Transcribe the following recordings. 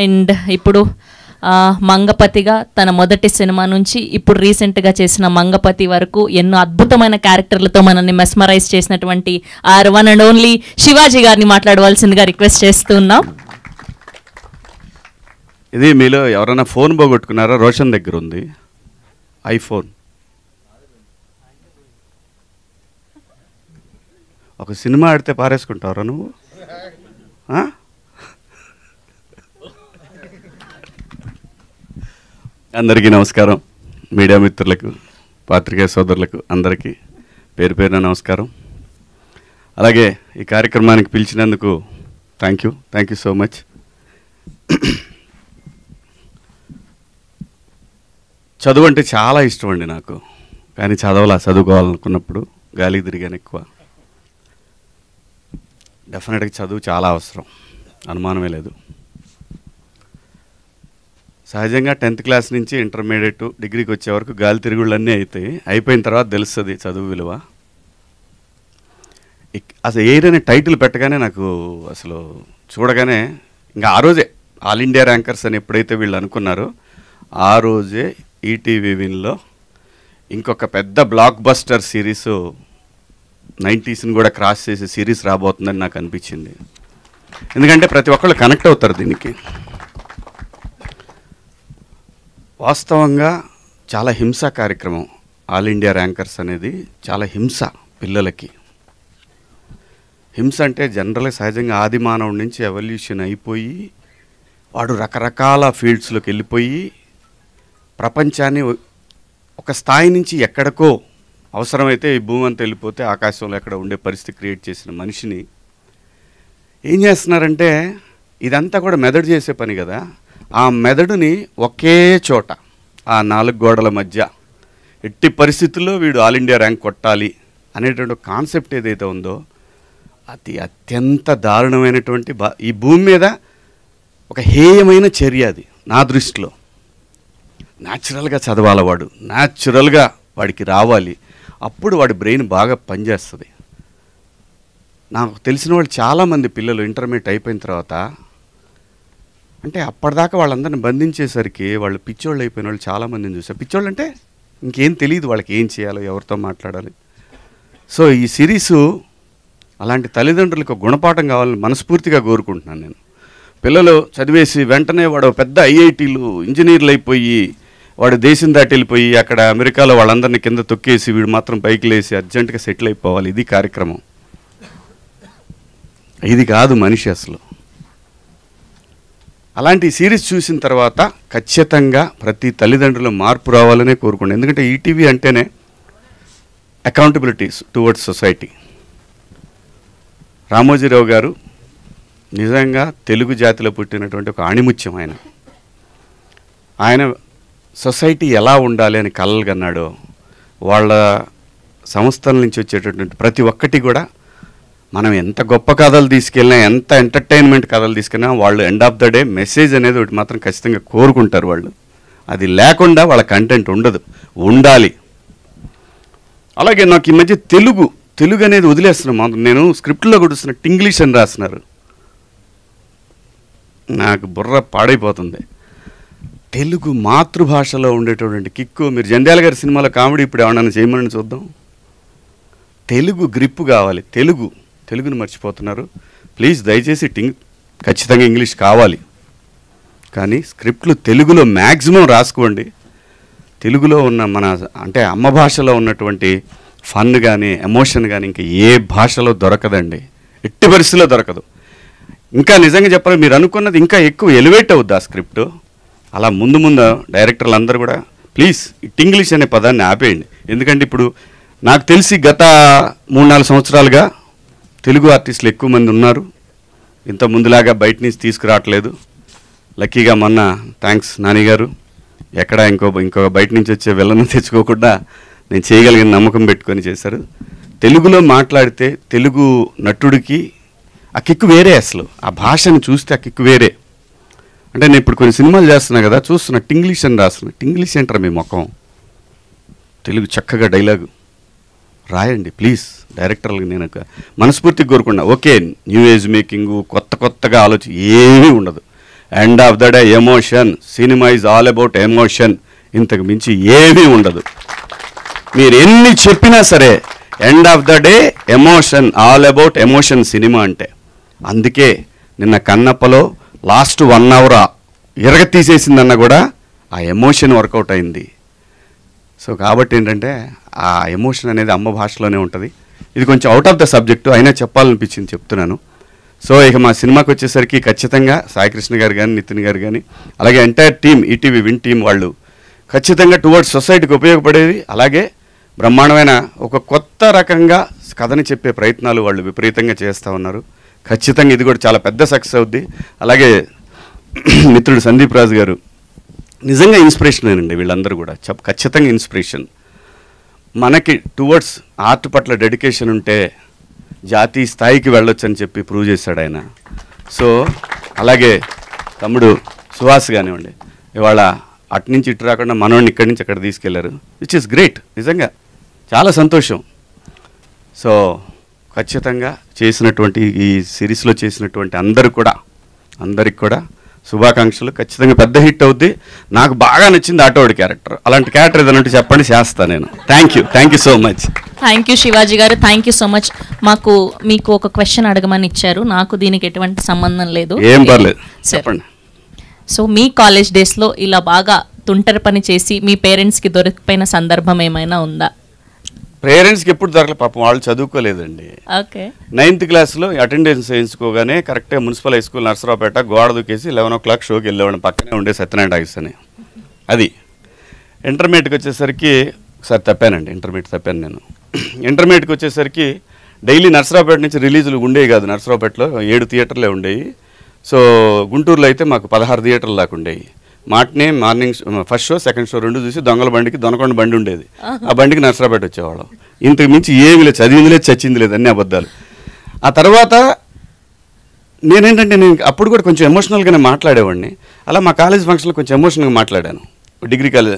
And ఇప్పుడు మంగపతిగా తన మొదటి సినిమా నుంచి ఇప్పుడు రీసెంట్గా చేసిన మంగపతి వరకు ఎన్నో అద్భుతమైన క్యారెక్టర్లతో మనల్ని మెస్మరైజ్ చేసినటువంటి our one and only Shivaji గారిని మాట్లాడవలసిందిగా రిక్వెస్ట్ చేస్తున్నాం. ఇది మీలో ఎవరైనా ఫోన్ పోగొట్టుకున్నారా? రోషన్ దగ్గర ఉంది ఐఫోన్. ఒక సినిమా ఆడితే పారేసుకుంటావరా నువ్వు? అందరికీ నమస్కారం. మీడియా మిత్రులకు, పాత్రికేయ సోదరులకు అందరికీ పేరు పేరున నమస్కారం. అలాగే ఈ కార్యక్రమానికి పిలిచినందుకు థ్యాంక్ యూ సో మచ్. చదువు అంటే చాలా ఇష్టం అండి నాకు, కానీ చదువుకోవాలనుకున్నప్పుడు గాలికి తిరిగాను ఎక్కువ. డెఫినెట్గా చదువు చాలా అవసరం, అనుమానమే లేదు. సహజంగా 10th క్లాస్ నుంచి ఇంటర్మీడియట్ డిగ్రీకి వచ్చే వరకు గాలి తిరుగుళ్ళన్నీ అవుతాయి. అయిపోయిన తర్వాత తెలుస్తుంది చదువు విలువ. అసలు ఏదైనా టైటిల్ పెట్టగానే నాకు అసలు చూడగానే ఇంకా ఆ రోజే ఆల్ ఇండియా ర్యాంకర్స్ అని ఎప్పుడైతే వీళ్ళు అనుకున్నారో ఆ రోజే ఈటీవీ విన్లో ఇంకొక పెద్ద బ్లాక్ బస్టర్ సిరీస్ 90s కూడా క్రాస్ చేసే సిరీస్ రాబోతుందని నాకు అనిపించింది. ఎందుకంటే ప్రతి ఒక్కళ్ళు కనెక్ట్ అవుతారు దీనికి. వాస్తవంగా చాలా హింస కార్యక్రమం ఆల్ ఇండియా ర్యాంకర్స్ అనేది. చాలా హింస పిల్లలకి. హింస అంటే జనరల్గా సహజంగా ఆది మానవుడి నుంచి ఎవల్యూషన్ అయిపోయి వాడు రకరకాల ఫీల్డ్స్లోకి వెళ్ళిపోయి ప్రపంచాన్ని ఒక స్థాయి నుంచి ఎక్కడికో అవసరమైతే ఈ భూమి అంతా వెళ్ళిపోతే ఆకాశంలో ఎక్కడ ఉండే పరిస్థితి క్రియేట్ చేసిన మనిషిని ఏం చేస్తున్నారంటే ఇదంతా కూడా మెదడు చేసే పని కదా. ఆ మెదడుని ఒకే చోట ఆ 4 గోడల మధ్య ఎట్టి పరిస్థితుల్లో వీడు ఆల్ ఇండియా ర్యాంక్ కొట్టాలి అనేటువంటి కాన్సెప్ట్ ఏదైతే ఉందో అది అత్యంత దారుణమైనటువంటి ఈ భూమి మీద ఒక హేయమైన చర్య అది నా దృష్టిలో. న్యాచురల్గా చదవాలి వాడు, న్యాచురల్గా వాడికి రావాలి, అప్పుడు వాడి బ్రెయిన్ బాగా పనిచేస్తుంది. నాకు తెలిసిన వాళ్ళు చాలామంది పిల్లలు ఇంటర్మీడియట్ అయిపోయిన తర్వాత అంటే అప్పటిదాకా వాళ్ళందరిని బంధించేసరికి వాళ్ళు పిచ్చోళ్ళు అయిపోయిన వాళ్ళు చాలామందిని చూసారు. పిచ్చోళ్ళు అంటే ఇంకేం తెలియదు వాళ్ళకి ఏం చేయాలో, ఎవరితో మాట్లాడాలి. సో ఈ సిరీసు అలాంటి తల్లిదండ్రులకు గుణపాఠం కావాలని మనస్ఫూర్తిగా కోరుకుంటున్నాను నేను. పిల్లలు చదివేసి వెంటనే వాడు పెద్ద ఐఐటీలు ఇంజనీర్లు అయిపోయి వాడు దేశం దాటి వెళ్ళిపోయి అక్కడ అమెరికాలో వాళ్ళందరినీ కింద తొక్కేసి వీడు మాత్రం పైకి లేసి అర్జెంటుగా సెటిల్ అయిపోవాలి, ఇది కార్యక్రమం. ఇది కాదు మనిషి అసలు. అలాంటి సిరీస్ చూసిన తర్వాత ఖచ్చితంగా ప్రతి తల్లిదండ్రులు మార్పు రావాలనే కోరుకోండి. ఎందుకంటే ఈటీవీ అంటేనే అకౌంటబిలిటీస్ టువర్డ్స్ సొసైటీ. రామోజీరావు గారు నిజంగా తెలుగు జాతిలో పుట్టినటువంటి ఒక ఆణిముత్యం. ఆయన సొసైటీ ఎలా ఉండాలి అని కలలు కన్నాడో వాళ్ళ సంస్థల నుంచి వచ్చేటటువంటి ప్రతి ఒక్కటి కూడా మనం ఎంత గొప్ప కథలు తీసుకెళ్ళినా, ఎంత ఎంటర్టైన్మెంట్ కథలు తీసుకెళ్ళినా వాళ్ళు end of the day message అనేది ఒకటి మాత్రం ఖచ్చితంగా కోరుకుంటారు వాళ్ళు. అది లేకుండా వాళ్ళ కంటెంట్ ఉండదు, ఉండాలి. అలాగే నాకు ఈ మధ్య తెలుగు అనేది వదిలేస్తున్నాం. నేను స్క్రిప్ట్లో కూడా ఇంగ్లీష్ అని రాస్తున్నారు. నాకు బుర్ర పాడైపోతుంది. తెలుగు మాతృభాషలో ఉండేటటువంటి కిక్కు. మీరు జంధ్యాల గారి సినిమాలో కామెడీ ఇప్పుడు ఏమన్నా చేయమని చూద్దాం. తెలుగు గ్రిప్పు కావాలి. తెలుగుని మర్చిపోతున్నారు. ప్లీజ్ దయచేసి ఖచ్చితంగా ఇంగ్లీష్ కావాలి, కానీ స్క్రిప్ట్లు తెలుగులో మ్యాక్సిమం రాసుకోండి. తెలుగులో ఉన్న మన అంటే అమ్మ భాషలో ఉన్నటువంటి ఫన్ కానీ ఎమోషన్ కానీ ఇంకా ఏ భాషలో దొరకదండి, ఎట్టి పరిస్థితిలో దొరకదు. ఇంకా నిజంగా చెప్పాలి, మీరు అనుకున్నది ఇంకా ఎక్కువ ఎలివేట్ అవుద్ది ఆ స్క్రిప్ట్. అలా ముందు డైరెక్టర్లు అందరూ కూడా ప్లీజ్ ఇంగ్లీష్ అనే పదాన్ని ఆపేయండి. ఎందుకంటే ఇప్పుడు నాకు తెలిసి గత 3-4 సంవత్సరాలుగా తెలుగు ఆర్టిస్టులు ఎక్కువ మంది ఉన్నారు. ఇంత ముందులాగా బయట నుంచి తీసుకురావట్లేదు. లక్కీగా మొన్న థ్యాంక్స్ నాని గారు ఎక్కడ ఇంకో బయట నుంచి వచ్చే వెళ్ళను తెచ్చుకోకుండా నేను చేయగలిగిన నమ్మకం పెట్టుకొని చేశారు. తెలుగులో మాట్లాడితే తెలుగు నటుడికి ఆ కిక్కు వేరే. అసలు ఆ భాషను చూస్తే ఆ కిక్కు వేరే. అంటే నేను ఇప్పుడు కొన్ని సినిమాలు చేస్తున్నా కదా, చూస్తున్నా ఇంగ్లీష్ అని రాస్తున్నా. ఇంగ్లీష్ ఏంటారా మీ ముఖం? తెలుగు చక్కగా డైలాగు రాయండి ప్లీజ్. డైరెక్టర్లకు నేను మనస్ఫూర్తిగా కోరుకున్నా. ఓకే, న్యూ ఏజ్ మేకింగు, కొత్తగా ఆలోచన ఏమీ ఉండదు. End of the day emotion. Cinema is all about emotion. ఇంతకు మించి ఏమీ ఉండదు. మీరు ఎన్ని చెప్పినా సరే end of the day emotion, all about emotion cinema అంటే. అందుకే నిన్న కన్నప్పలో లాస్ట్ 1 hour ఇరగ తీసేసిందన్న కూడా ఆ ఎమోషన్ వర్కౌట్ అయింది. సో కాబట్టి ఏంటంటే ఆ ఎమోషన్ అనేది అమ్మ భాషలోనే ఉంటుంది. ఇది కొంచెం అవుట్ ఆఫ్ ద సబ్జెక్టు అయినా చెప్పాలనిపించింది, చెప్తున్నాను. సో ఇక మా సినిమాకి వచ్చేసరికి ఖచ్చితంగా సాయికృష్ణ గారు కానీ, నితిన్ గారు కానీ, అలాగే entire team, ETV win team వాళ్ళు ఖచ్చితంగా టువర్డ్స్ సొసైటీకి ఉపయోగపడేది, అలాగే బ్రహ్మాండమైన ఒక కొత్త రకంగా కథని చెప్పే ప్రయత్నాలు వాళ్ళు విపరీతంగా చేస్తూ ఉన్నారు. ఖచ్చితంగా ఇది కూడా చాలా పెద్ద సక్సెస్ అవుద్ది. అలాగే మిత్రుడు సందీప్ రాజు గారు నిజంగా ఇన్స్పిరేషనేనండి. వీళ్ళందరూ కూడా ఖచ్చితంగా ఇన్స్పిరేషన్. మనకి టువర్డ్స్ ఆర్ట్ పట్ల డెడికేషన్ ఉంటే జాతీయ స్థాయికి వెళ్ళొచ్చు అని చెప్పి ప్రూవ్ చేశాడు ఆయన. సో అలాగే తమ్ముడు సుహాస్ కానివ్వండి, ఇవాళ అటు నుంచి ఇటు రాకుండా మనోడిని ఇక్కడి నుంచి అక్కడ తీసుకెళ్లారు, విచ్ ఇస్ గ్రేట్. నిజంగా చాలా సంతోషం. సో ఖచ్చితంగా చేసినటువంటి ఈ సిరీస్లో చేసినటువంటి అందరికి కూడా శుభాకాంక్షలు. ఖచ్చితంగా పెద్ద హిట్ అవుద్ది. నాకు బాగా నచ్చింది ఆటోడి క్యారెక్టర్. అలాంటి క్యారెక్టర్ ఏదైనా చెప్పండి, చేస్తాను నేను. Thank you so much. Thank you Shivaji గారు, థ్యాంక్ యూ సో మచ్. మీకు ఒక క్వశ్చన్ అడగమని ఇచ్చారు, నాకు దీనికి ఎటువంటి సంబంధం లేదు. ఏం పర్లేదు, చెప్పండి. సో మీ కాలేజ్ డేస్లో ఇలా బాగా తుంటరి పని చేసి మీ పేరెంట్స్కి దొరికిపోయిన సందర్భం ఏమైనా ఉందా? పేరెంట్స్కి ఎప్పుడు దొరకలేదు, పాపం వాళ్ళు చదువుకోలేదండి. ఓకే. 9th క్లాస్లో అటెండెన్స్ వేయించుకోగానే కరెక్ట్గా మున్సిపల్ హై స్కూల్ నర్సరావుపేట గోడ దూకేసి 11 o'clock షోకి వెళ్ళేవాడిని. పక్కనే ఉండే సత్యనారాయణ టాకీస్ అని. అది ఇంటర్మీడియట్కి వచ్చేసరికి ఒకసారి తప్పానండి. ఇంటర్మీడియట్ తప్పాను నేను. ఇంటర్మీడియట్కి వచ్చేసరికి డైలీ నర్సరావుపేట నుంచి రిలీజులు ఉండేవి కాదు. నర్సరావుపేటలో 7 థియేటర్లే ఉండేవి. సో గుంటూరులో అయితే మాకు 16 థియేటర్లు దాకా ఉండేవి. Morning first show, second show 2 చూసి దొంగల బండికి దొనకొండ బండి ఉండేది. ఆ బండికి నర్సరావుపేట వచ్చేవాళ్ళం. ఇంతకు మించి ఏమి లేదు, చదివింది లేదు, చచ్చింది లేదు, అన్ని అబద్ధాలు. ఆ తర్వాత నేను అప్పుడు కూడా కొంచెం ఎమోషనల్గానే మాట్లాడేవాడిని. అలా మా కాలేజ్ ఫంక్షన్లో కొంచెం ఎమోషనల్గా మాట్లాడాను. Degree college.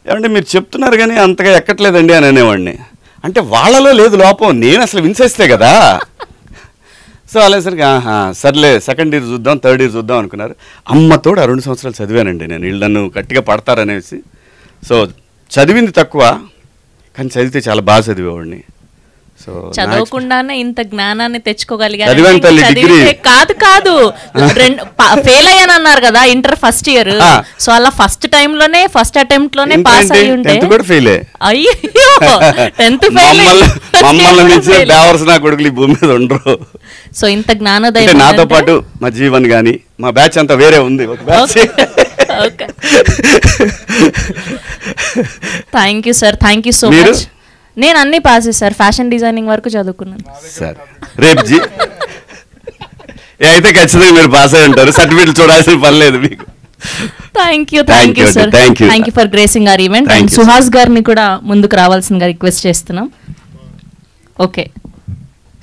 ఏమంటే మీరు చెప్తున్నారు కానీ అంతగా ఎక్కట్లేదండి అని అనేవాడిని. అంటే వాళ్ళలో లేదు లోపం, నేను అసలు విన్సేస్తే కదా. సో అలాసరికి సర్లే సెకండ్ ఇయర్ చూద్దాం, థర్డ్ ఇయర్ చూద్దాం అనుకున్నారు. అమ్మతోడు 2 సంవత్సరాలు చదివానండి నేను. వీళ్ళు నన్ను గట్టిగా పడతారనేసి. సో చదివింది తక్కువ, కానీ చదివితే చాలా బాగా చదివేవాడిని. సో చదవకుండానే ఇంత జ్ఞానాన్ని తెచ్చుకోగలిగారు. కాదు ఫెయిల్ అయ్యాను అన్నారు కదా ఇంటర్ ఫస్ట్ ఇయర్. సో అలా ఫస్ట్ టైంలోనే ఫస్ట్ అటెంప్ట్ లోనే పాస్ అయ్యి ఉంటే అయ్యో 10th ఫెయిల్. కొడుకులు ఈ భూమి మీద ఉండరు. సో ఇంత జ్ఞానోదయం నాతో పాటు మా జీవన్ గాని మా బ్యాచ్ అంతా వేరే ఉంది. Thank you sir, thank you so much. నేను అన్ని పాస్ చేశారు, ఫ్యాషన్ డిజైనింగ్ వరకు చదువుకున్నాను. సార్ రేపు అయితే ఖచ్చితంగా మీరు పాస్ అయి ఉంటారు. సర్టిఫికెట్ చూడాల్సిన పని లేదు మీకు. Thank you sir, thank you for gracing our event. And Suhas గారిని కూడా ముందుకు రావాల్సిందిగా రిక్వెస్ట్ చేస్తున్నాం. ఓకే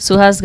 సుహాస్